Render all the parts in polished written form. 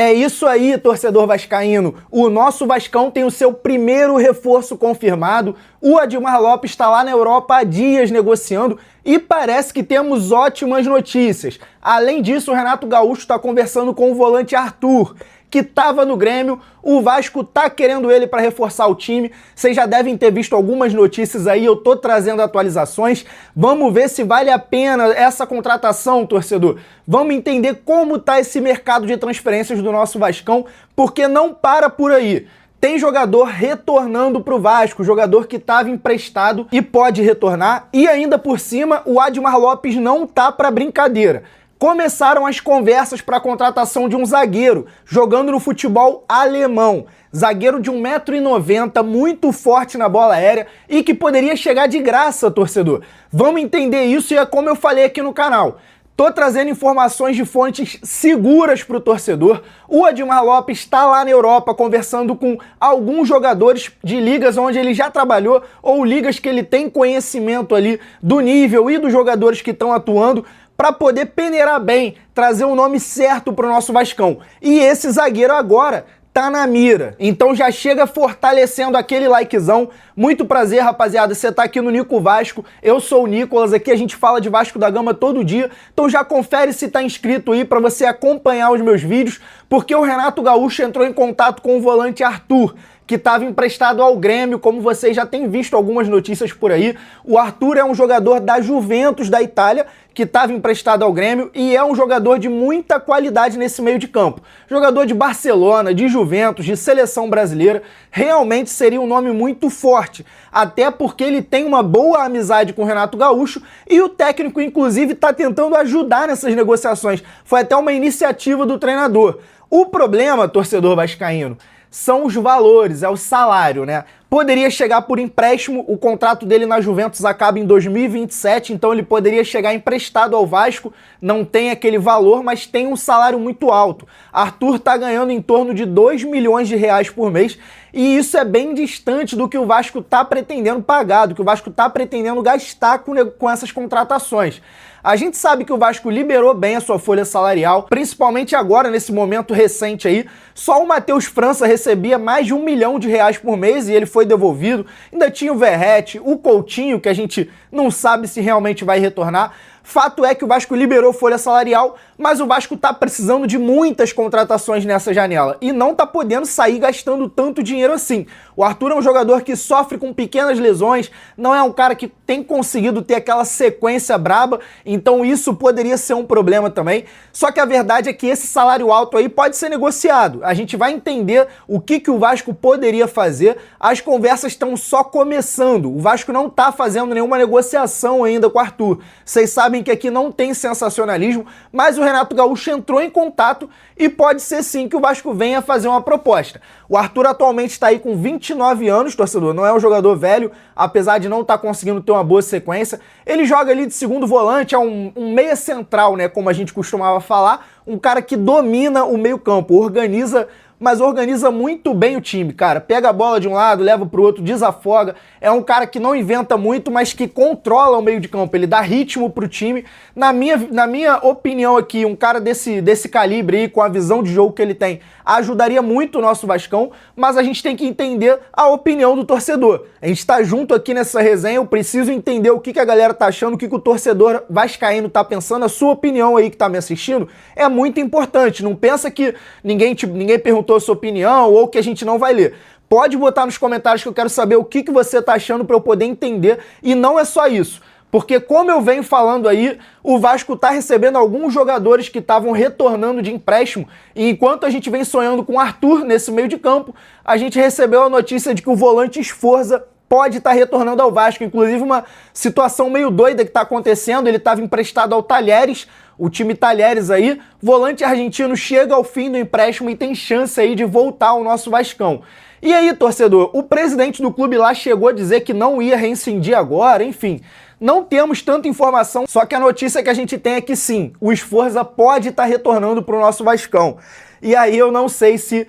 É isso aí, torcedor vascaíno. O nosso Vascão tem o seu primeiro reforço confirmado. O Admar Lopes está lá na Europa há dias negociando e parece que temos ótimas notícias. Além disso, o Renato Gaúcho está conversando com o volante Arthur, que estava no Grêmio. O Vasco tá querendo ele para reforçar o time. Vocês já devem ter visto algumas notícias aí, eu tô trazendo atualizações. Vamos ver se vale a pena essa contratação, torcedor. Vamos entender como tá esse mercado de transferências do nosso Vascão, porque não para por aí. Tem jogador retornando pro Vasco, jogador que estava emprestado e pode retornar. E ainda por cima, o Admar Lopes não tá para brincadeira. Começaram as conversas para a contratação de um zagueiro, jogando no futebol alemão. Zagueiro de 1,90 m, muito forte na bola aérea e que poderia chegar de graça, torcedor. Vamos entender isso e é como eu falei aqui no canal. Tô trazendo informações de fontes seguras para o torcedor. O Admar Lopes está lá na Europa conversando com alguns jogadores de ligas onde ele já trabalhou ou ligas que ele tem conhecimento ali do nível e dos jogadores que estão atuando, para poder peneirar bem, trazer o nome certo para o nosso Vascão. E esse zagueiro agora tá na mira. Então já chega fortalecendo aquele likezão. Muito prazer, rapaziada, você tá aqui no Nico Vasco. Eu sou o Nicolas, aqui a gente fala de Vasco da Gama todo dia. Então já confere se tá inscrito aí para você acompanhar os meus vídeos, porque o Renato Gaúcho entrou em contato com o volante Arthur, que estava emprestado ao Grêmio, como vocês já têm visto algumas notícias por aí. O Arthur é um jogador da Juventus da Itália, que estava emprestado ao Grêmio e é um jogador de muita qualidade nesse meio de campo. Jogador de Barcelona, de Juventus, de seleção brasileira, realmente seria um nome muito forte, até porque ele tem uma boa amizade com o Renato Gaúcho e o técnico, inclusive, está tentando ajudar nessas negociações. Foi até uma iniciativa do treinador. O problema, torcedor vascaíno, são os valores, é o salário, né? Poderia chegar por empréstimo, o contrato dele na Juventus acaba em 2027, então ele poderia chegar emprestado ao Vasco, não tem aquele valor, mas tem um salário muito alto. Arthur tá ganhando em torno de 2 milhões de reais por mês, e isso é bem distante do que o Vasco tá pretendendo pagar, do que o Vasco tá pretendendo gastar com essas contratações. A gente sabe que o Vasco liberou bem a sua folha salarial, principalmente agora, nesse momento recente aí. Só o Matheus França recebia mais de 1 milhão de reais por mês e ele foi devolvido. Ainda tinha o Verratti, o Coutinho, que a gente não sabe se realmente vai retornar. Fato é que o Vasco liberou folha salarial, mas o Vasco tá precisando de muitas contratações nessa janela e não tá podendo sair gastando tanto dinheiro assim. O Arthur é um jogador que sofre com pequenas lesões, não é um cara que tem conseguido ter aquela sequência braba, então isso poderia ser um problema também. Só que a verdade é que esse salário alto aí pode ser negociado. A gente vai entender o que o Vasco poderia fazer. As conversas estão só começando. O Vasco não tá fazendo nenhuma negociação ainda com o Arthur. Vocês sabem que aqui não tem sensacionalismo, mas o Renato Gaúcho entrou em contato e pode ser sim que o Vasco venha fazer uma proposta. O Arthur atualmente está aí com 29 anos, torcedor, não é um jogador velho, apesar de não estar conseguindo ter uma boa sequência. Ele joga ali de segundo volante, é um meia central, né, como a gente costumava falar, um cara que domina o meio campo, organiza, mas organiza muito bem o time, cara. Pega a bola de um lado, leva pro outro, desafoga. É um cara que não inventa muito, mas que controla o meio de campo. Ele dá ritmo pro time. Na minha opinião aqui, um cara desse calibre aí, com a visão de jogo que ele tem, ajudaria muito o nosso Vascão, mas a gente tem que entender a opinião do torcedor. A gente tá junto aqui nessa resenha, eu preciso entender o que a galera tá achando, o que o torcedor vascaíno tá pensando. A sua opinião aí que tá me assistindo é muito importante. Não pensa que ninguém perguntou a sua opinião ou que a gente não vai ler. Pode botar nos comentários que eu quero saber o que você tá achando para eu poder entender. E não é só isso, porque como eu venho falando aí, o Vasco tá recebendo alguns jogadores que estavam retornando de empréstimo e enquanto a gente vem sonhando com o Arthur nesse meio de campo, a gente recebeu a notícia de que o volante Sforza pode estar retornando ao Vasco. Inclusive uma situação meio doida que está acontecendo, ele estava emprestado ao Talheres, o time Talheres aí, volante argentino chega ao fim do empréstimo e tem chance aí de voltar ao nosso Vascão. E aí, torcedor, o presidente do clube lá chegou a dizer que não ia reincindir agora, enfim. Não temos tanta informação, só que a notícia que a gente tem é que sim, o Sforza pode estar retornando para o nosso Vascão. E aí eu não sei se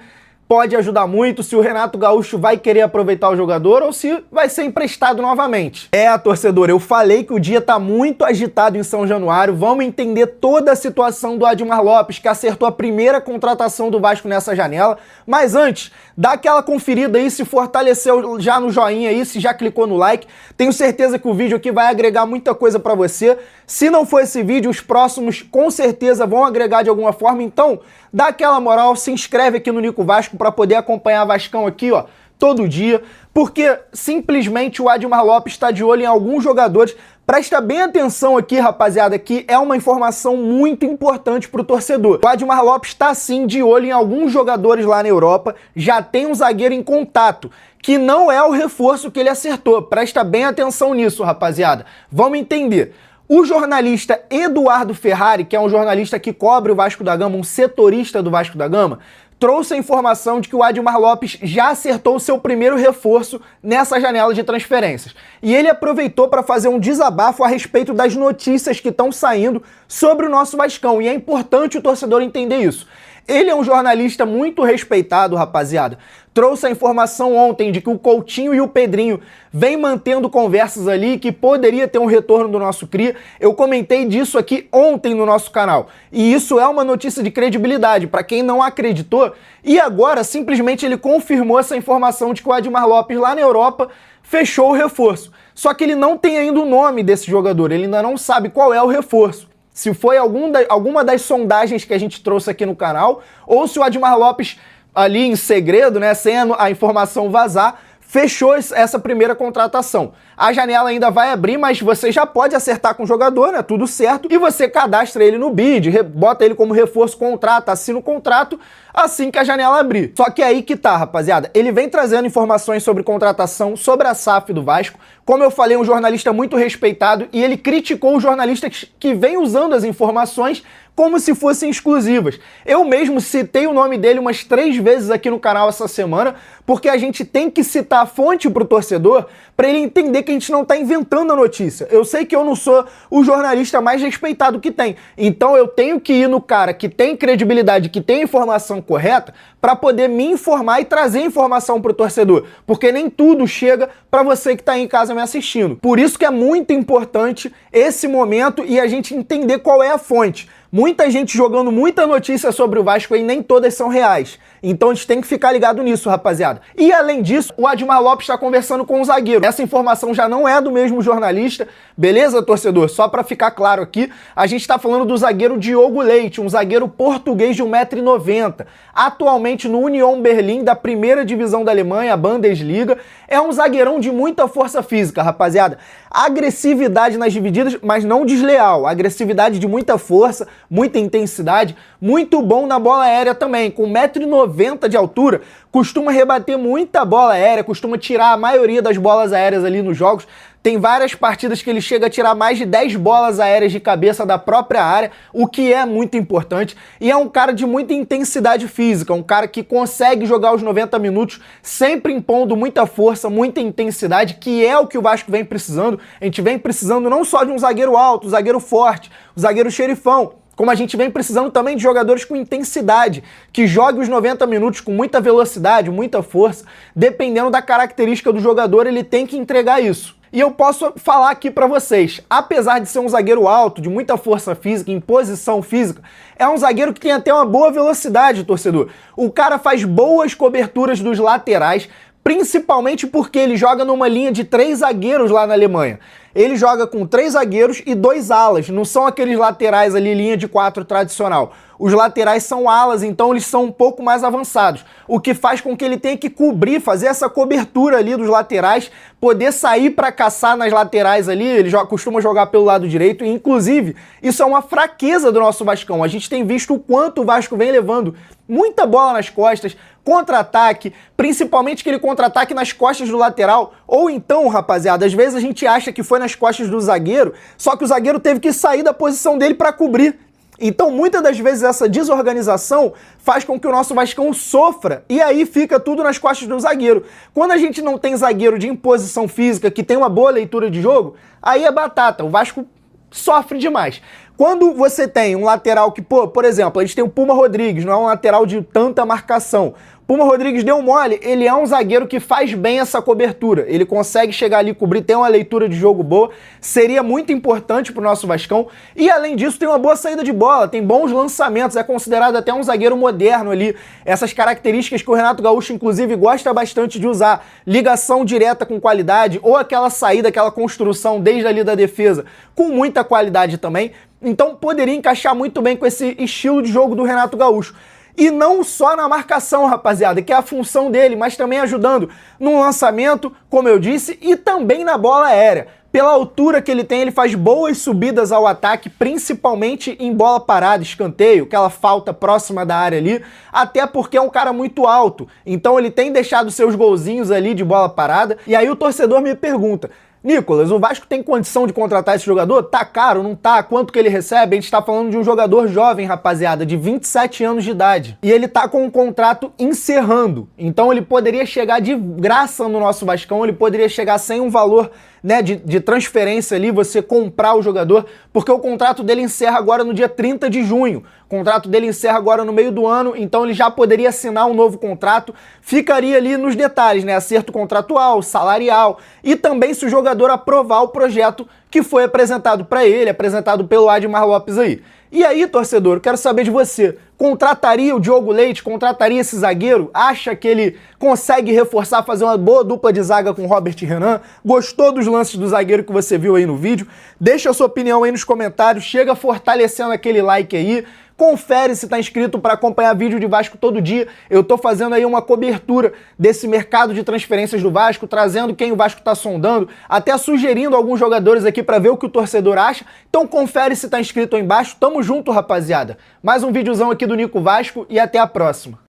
pode ajudar muito, se o Renato Gaúcho vai querer aproveitar o jogador ou se vai ser emprestado novamente. Torcedor, eu falei que o dia tá muito agitado em São Januário, vamos entender toda a situação do Admar Lopes, que acertou a primeira contratação do Vasco nessa janela, mas antes, dá aquela conferida aí, se fortaleceu já no joinha aí, se já clicou no like, tenho certeza que o vídeo aqui vai agregar muita coisa pra você. Se não for esse vídeo, os próximos com certeza vão agregar de alguma forma, então dá aquela moral, se inscreve aqui no Nico Vasco para poder acompanhar Vascão aqui, ó, todo dia, porque simplesmente o Admar Lopes está de olho em alguns jogadores. Presta bem atenção aqui, rapaziada, que é uma informação muito importante para o torcedor. O Admar Lopes está sim de olho em alguns jogadores lá na Europa, já tem um zagueiro em contato, que não é o reforço que ele acertou. Presta bem atenção nisso, rapaziada. Vamos entender. O jornalista Eduardo Ferrari, que é um jornalista que cobre o Vasco da Gama, um setorista do Vasco da Gama, trouxe a informação de que o Admar Lopes já acertou o seu primeiro reforço nessa janela de transferências. E ele aproveitou para fazer um desabafo a respeito das notícias que estão saindo sobre o nosso Vascão. E é importante o torcedor entender isso. Ele é um jornalista muito respeitado, rapaziada. Trouxe a informação ontem de que o Coutinho e o Pedrinho vêm mantendo conversas ali, que poderia ter um retorno do nosso cria. Eu comentei disso aqui ontem no nosso canal. E isso é uma notícia de credibilidade, para quem não acreditou. E agora, simplesmente, ele confirmou essa informação de que o Admar Lopes, lá na Europa, fechou o reforço. Só que ele não tem ainda o nome desse jogador, ele ainda não sabe qual é o reforço. Se foi alguma das sondagens que a gente trouxe aqui no canal, ou se o Admar Lopes, ali em segredo, né, sem a informação vazar, fechou essa primeira contratação. A janela ainda vai abrir, mas você já pode acertar com o jogador, né? Tudo certo. E você cadastra ele no bid, bota ele como reforço, contrata, assina o contrato assim que a janela abrir. Só que aí que tá, rapaziada. Ele vem trazendo informações sobre contratação, sobre a SAF do Vasco. Como eu falei, um jornalista muito respeitado, e ele criticou os jornalistas que vem usando as informações como se fossem exclusivas. Eu mesmo citei o nome dele umas 3 vezes aqui no canal essa semana, porque a gente tem que citar a fonte pro torcedor para ele entender que a gente não tá inventando a notícia. Eu sei que eu não sou o jornalista mais respeitado que tem, então eu tenho que ir no cara que tem credibilidade, que tem informação correta, para poder me informar e trazer informação pro torcedor, porque nem tudo chega para você que tá aí em casa me assistindo. Por isso que é muito importante esse momento e a gente entender qual é a fonte. Muita gente jogando muita notícia sobre o Vasco e nem todas são reais. Então a gente tem que ficar ligado nisso, rapaziada. E além disso, o Admar Lopes está conversando com o zagueiro. Essa informação já não é do mesmo jornalista, beleza, torcedor? Só para ficar claro aqui, a gente está falando do zagueiro Diogo Leite, um zagueiro português de 1,90 m, atualmente no Union Berlim, da primeira divisão da Alemanha, a Bundesliga. É um zagueirão de muita força física, rapaziada. Agressividade nas divididas, mas não desleal. Agressividade de muita força, muita intensidade, muito bom na bola aérea também. Com 1,90 m de altura, costuma rebater muita bola aérea, costuma tirar a maioria das bolas aéreas ali nos jogos. Tem várias partidas que ele chega a tirar mais de 10 bolas aéreas de cabeça da própria área, o que é muito importante. E é um cara de muita intensidade física, um cara que consegue jogar os 90 minutos sempre impondo muita força, muita intensidade, que é o que o Vasco vem precisando. A gente vem precisando não só de um zagueiro alto, um zagueiro forte, um zagueiro xerifão, como a gente vem precisando também de jogadores com intensidade, que joguem os 90 minutos com muita velocidade, muita força. Dependendo da característica do jogador, ele tem que entregar isso. E eu posso falar aqui pra vocês, apesar de ser um zagueiro alto, de muita força física, imposição física, é um zagueiro que tem até uma boa velocidade, torcedor. O cara faz boas coberturas dos laterais, principalmente porque ele joga numa linha de 3 zagueiros lá na Alemanha. Ele joga com 3 zagueiros e 2 alas, não são aqueles laterais ali, linha de 4 tradicional. Os laterais são alas, então eles são um pouco mais avançados, o que faz com que ele tenha que cobrir, fazer essa cobertura ali dos laterais, poder sair para caçar nas laterais ali. Ele costuma jogar pelo lado direito, e inclusive isso é uma fraqueza do nosso Vascão. A gente tem visto o quanto o Vasco vem levando muita bola nas costas, contra-ataque, principalmente aquele contra-ataque nas costas do lateral, ou então, rapaziada, às vezes a gente acha que foi nas costas do zagueiro, só que o zagueiro teve que sair da posição dele para cobrir. Então, muitas das vezes, essa desorganização faz com que o nosso Vascão sofra, e aí fica tudo nas costas do zagueiro. Quando a gente não tem zagueiro de imposição física, que tem uma boa leitura de jogo, aí é batata, o Vasco sofre demais. Quando você tem um lateral que, por exemplo, a gente tem o Puma Rodrigues, não é um lateral de tanta marcação. Puma Rodrigues deu mole, ele é um zagueiro que faz bem essa cobertura, ele consegue chegar ali, cobrir, tem uma leitura de jogo boa, seria muito importante pro nosso Vascão, e além disso tem uma boa saída de bola, tem bons lançamentos, é considerado até um zagueiro moderno ali, essas características que o Renato Gaúcho inclusive gosta bastante de usar, ligação direta com qualidade, ou aquela saída, aquela construção desde ali da defesa, com muita qualidade também, então poderia encaixar muito bem com esse estilo de jogo do Renato Gaúcho. E não só na marcação, rapaziada, que é a função dele, mas também ajudando no lançamento, como eu disse, e também na bola aérea. Pela altura que ele tem, ele faz boas subidas ao ataque, principalmente em bola parada, escanteio, aquela falta próxima da área ali, até porque é um cara muito alto. Então ele tem deixado seus golzinhos ali de bola parada. E aí o torcedor me pergunta: Nicolas, o Vasco tem condição de contratar esse jogador? Tá caro, não tá? Quanto que ele recebe? A gente tá falando de um jogador jovem, rapaziada, de 27 anos de idade. E ele tá com um contrato encerrando. Então ele poderia chegar de graça no nosso Vascão, ele poderia chegar sem um valor, né, de transferência ali, você comprar o jogador, porque o contrato dele encerra agora no dia 30 de junho. O contrato dele encerra agora no meio do ano, então ele já poderia assinar um novo contrato, ficaria ali nos detalhes, né, acerto contratual, salarial, e também se o jogador aprovar o projeto que foi apresentado para ele, apresentado pelo Admar Lopes aí. E aí, torcedor, eu quero saber de você, contrataria o Diogo Leite, contrataria esse zagueiro? Acha que ele consegue reforçar, fazer uma boa dupla de zaga com Robert e Renan? Gostou dos lances do zagueiro que você viu aí no vídeo? Deixa a sua opinião aí nos comentários, chega fortalecendo aquele like aí, confere se tá inscrito para acompanhar vídeo de Vasco todo dia. Eu tô fazendo aí uma cobertura desse mercado de transferências do Vasco, trazendo quem o Vasco tá sondando, até sugerindo alguns jogadores aqui para ver o que o torcedor acha. Então confere se tá inscrito aí embaixo. Tamo junto, rapaziada. Mais um videozão aqui do Nico Vasco e até a próxima.